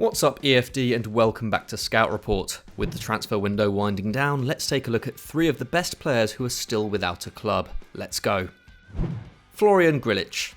What's up EFD and welcome back to Scout Report. With the transfer window winding down, let's take a look at 3 of the best players who are still without a club. Let's go. Florian Grillich.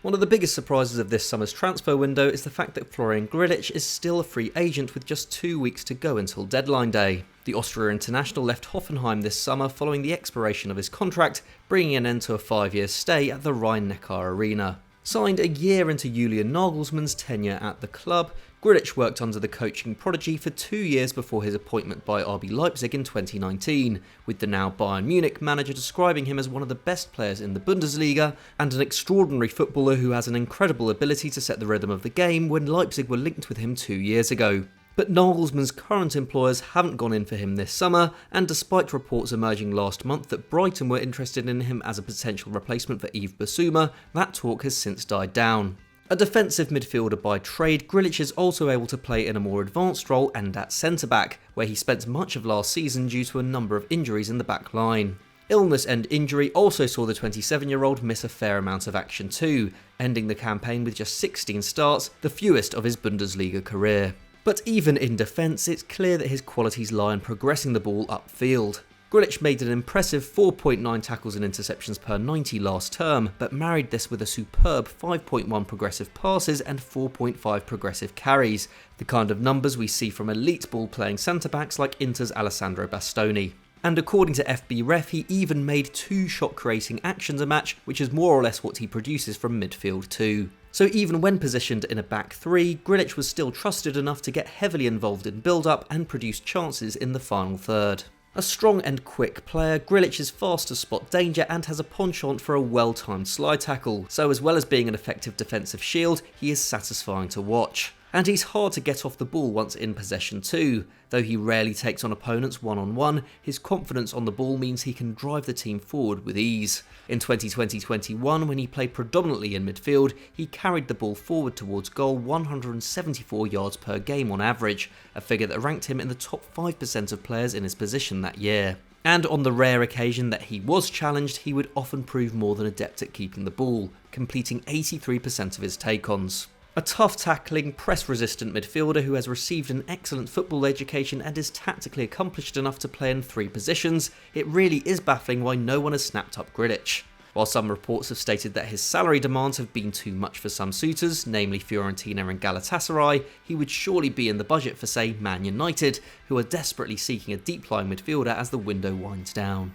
One of the biggest surprises of this summer's transfer window is the fact that Florian Grillich is still a free agent with just 2 weeks to go until deadline day. The Austria international left Hoffenheim this summer following the expiration of his contract, bringing an end to a 5-year stay at the Rhein-Neckar Arena. Signed a year into Julian Nagelsmann's tenure at the club, Grillitsch worked under the coaching prodigy for 2 years before his appointment by RB Leipzig in 2019, with the now Bayern Munich manager describing him as one of the best players in the Bundesliga and an extraordinary footballer who has an incredible ability to set the rhythm of the game when Leipzig were linked with him 2 years ago. But Nagelsmann's current employers haven't gone in for him this summer, and despite reports emerging last month that Brighton were interested in him as a potential replacement for Yves Bissouma, that talk has since died down. A defensive midfielder by trade, Grillitsch is also able to play in a more advanced role and at centre-back, where he spent much of last season due to a number of injuries in the back line. Illness and injury also saw the 27-year-old miss a fair amount of action too, ending the campaign with just 16 starts, the fewest of his Bundesliga career. But even in defence, it's clear that his qualities lie in progressing the ball upfield. Grillitsch made an impressive 4.9 tackles and interceptions per 90 last term, but married this with a superb 5.1 progressive passes and 4.5 progressive carries, the kind of numbers we see from elite ball-playing centre-backs like Inter's Alessandro Bastoni. And according to FB Ref, he even made 2 shot-creating actions a match, which is more or less what he produces from midfield too. So even when positioned in a back 3, Grillitsch was still trusted enough to get heavily involved in build-up and produce chances in the final third. A strong and quick player, Grillitsch is fast to spot danger and has a penchant for a well-timed slide tackle, so as well as being an effective defensive shield, he is satisfying to watch. And he's hard to get off the ball once in possession too. Though he rarely takes on opponents one-on-one, his confidence on the ball means he can drive the team forward with ease. In 2020-21, when he played predominantly in midfield, he carried the ball forward towards goal 174 yards per game on average, a figure that ranked him in the top 5% of players in his position that year. And on the rare occasion that he was challenged, he would often prove more than adept at keeping the ball, completing 83% of his take-ons. A tough tackling, press-resistant midfielder who has received an excellent football education and is tactically accomplished enough to play in 3 positions, it really is baffling why no one has snapped up Grillitsch. While some reports have stated that his salary demands have been too much for some suitors, namely Fiorentina and Galatasaray, he would surely be in the budget for, say, Man United, who are desperately seeking a deep-lying midfielder as the window winds down.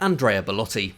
Andrea Belotti.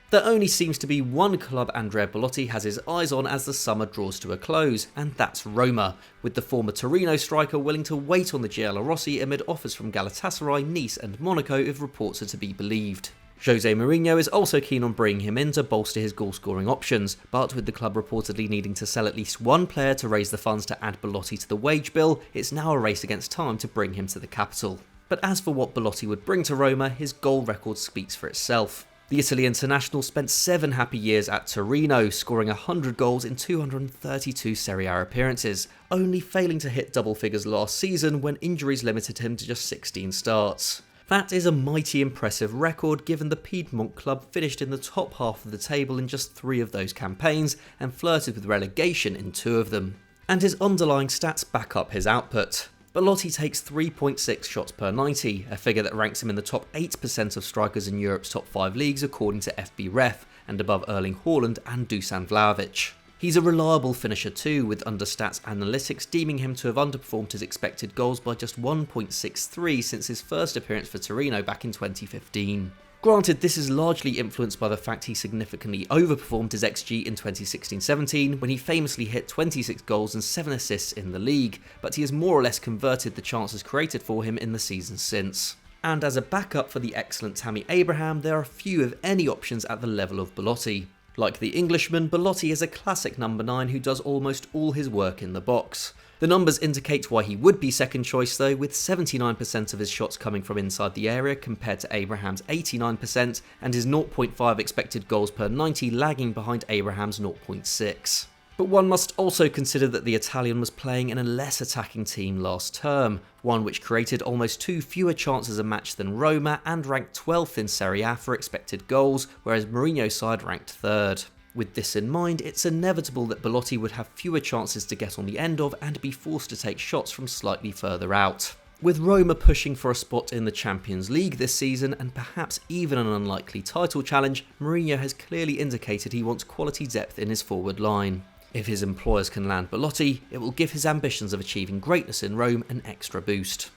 There only seems to be one club Andrea Belotti has his eyes on as the summer draws to a close, and that's Roma, with the former Torino striker willing to wait on the Giallorossi amid offers from Galatasaray, Nice and Monaco if reports are to be believed. Jose Mourinho is also keen on bringing him in to bolster his goal-scoring options, but with the club reportedly needing to sell at least one player to raise the funds to add Belotti to the wage bill, it's now a race against time to bring him to the capital. But as for what Belotti would bring to Roma, his goal record speaks for itself. The Italy international spent 7 happy years at Torino, scoring 100 goals in 232 Serie A appearances, only failing to hit double figures last season when injuries limited him to just 16 starts. That is a mighty impressive record given the Piedmont club finished in the top half of the table in just 3 of those campaigns and flirted with relegation in 2 of them. And his underlying stats back up his output. Belotti takes 3.6 shots per 90, a figure that ranks him in the top 8% of strikers in Europe's top 5 leagues according to FB Ref, and above Erling Haaland and Dusan Vlahovic. He's a reliable finisher too, with Understats Analytics deeming him to have underperformed his expected goals by just 1.63 since his first appearance for Torino back in 2015. Granted, this is largely influenced by the fact he significantly overperformed his XG in 2016-17 when he famously hit 26 goals and 7 assists in the league, but he has more or less converted the chances created for him in the season since. And as a backup for the excellent Tammy Abraham, there are few if any options at the level of Belotti. Like the Englishman, Belotti is a classic number 9 who does almost all his work in the box. The numbers indicate why he would be second choice though, with 79% of his shots coming from inside the area compared to Abraham's 89% and his 0.5 expected goals per 90 lagging behind Abraham's 0.6. But one must also consider that the Italian was playing in a less attacking team last term, one which created almost 2 fewer chances a match than Roma and ranked 12th in Serie A for expected goals, whereas Mourinho's side ranked 3rd. With this in mind, it's inevitable that Belotti would have fewer chances to get on the end of and be forced to take shots from slightly further out. With Roma pushing for a spot in the Champions League this season and perhaps even an unlikely title challenge, Mourinho has clearly indicated he wants quality depth in his forward line. If his employers can land Belotti, it will give his ambitions of achieving greatness in Rome an extra boost.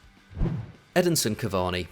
Edinson Cavani.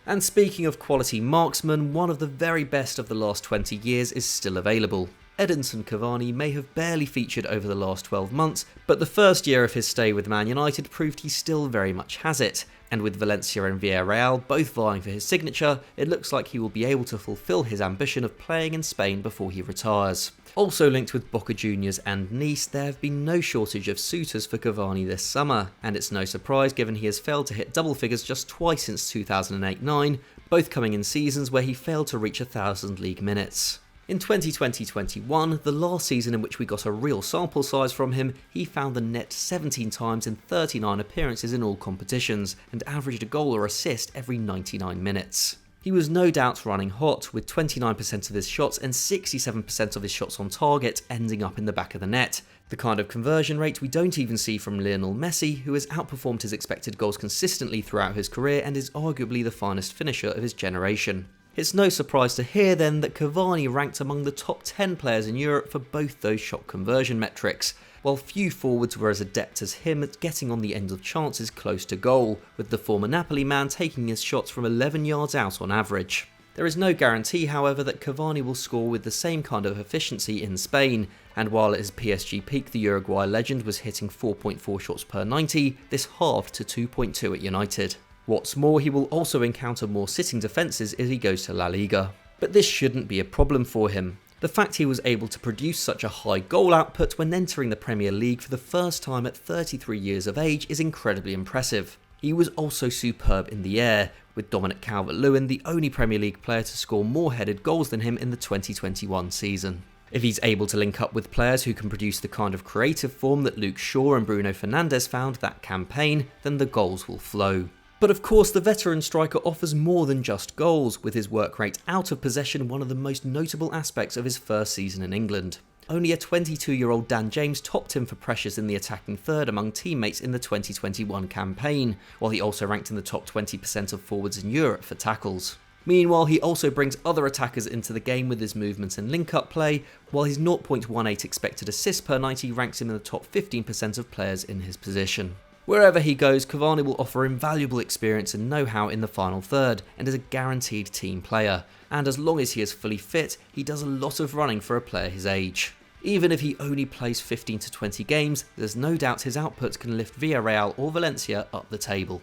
And speaking of quality marksmen, one of the very best of the last 20 years is still available. Edinson Cavani may have barely featured over the last 12 months, but the first year of his stay with Man United proved he still very much has it, and with Valencia and Villarreal both vying for his signature, it looks like he will be able to fulfil his ambition of playing in Spain before he retires. Also linked with Boca Juniors and Nice, there have been no shortage of suitors for Cavani this summer, and it's no surprise given he has failed to hit double figures just twice since 2008-09, both coming in seasons where he failed to reach 1,000 league minutes. In 2020-21, the last season in which we got a real sample size from him, he found the net 17 times in 39 appearances in all competitions, and averaged a goal or assist every 99 minutes. He was no doubt running hot, with 29% of his shots and 67% of his shots on target ending up in the back of the net, the kind of conversion rate we don't even see from Lionel Messi, who has outperformed his expected goals consistently throughout his career and is arguably the finest finisher of his generation. It's no surprise to hear then that Cavani ranked among the top 10 players in Europe for both those shot conversion metrics, while few forwards were as adept as him at getting on the end of chances close to goal, with the former Napoli man taking his shots from 11 yards out on average. There is no guarantee, however, that Cavani will score with the same kind of efficiency in Spain, and while at his PSG peak the Uruguay legend was hitting 4.4 shots per 90, this halved to 2.2 at United. What's more, he will also encounter more sitting defences as he goes to La Liga. But this shouldn't be a problem for him. The fact he was able to produce such a high goal output when entering the Premier League for the first time at 33 years of age is incredibly impressive. He was also superb in the air, with Dominic Calvert-Lewin the only Premier League player to score more headed goals than him in the 2021 season. If he's able to link up with players who can produce the kind of creative form that Luke Shaw and Bruno Fernandes found that campaign, then the goals will flow. But of course, the veteran striker offers more than just goals, with his work rate out of possession one of the most notable aspects of his first season in England. Only a 22-year-old Dan James topped him for pressures in the attacking third among teammates in the 2021 campaign, while he also ranked in the top 20% of forwards in Europe for tackles. Meanwhile, he also brings other attackers into the game with his movement and link-up play, while his 0.18 expected assists per 90 ranks him in the top 15% of players in his position. Wherever he goes, Cavani will offer invaluable experience and know-how in the final third, and is a guaranteed team player. And as long as he is fully fit, he does a lot of running for a player his age. Even if he only plays 15 to 20 games, there's no doubt his output can lift Villarreal or Valencia up the table.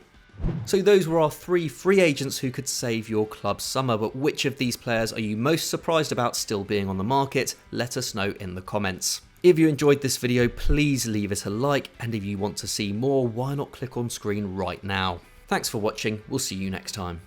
So those were our 3 free agents who could save your club's summer, but which of these players are you most surprised about still being on the market? Let us know in the comments. If you enjoyed this video, please leave it a like, and if you want to see more, why not click on screen right now. Thanks for watching, we'll see you next time.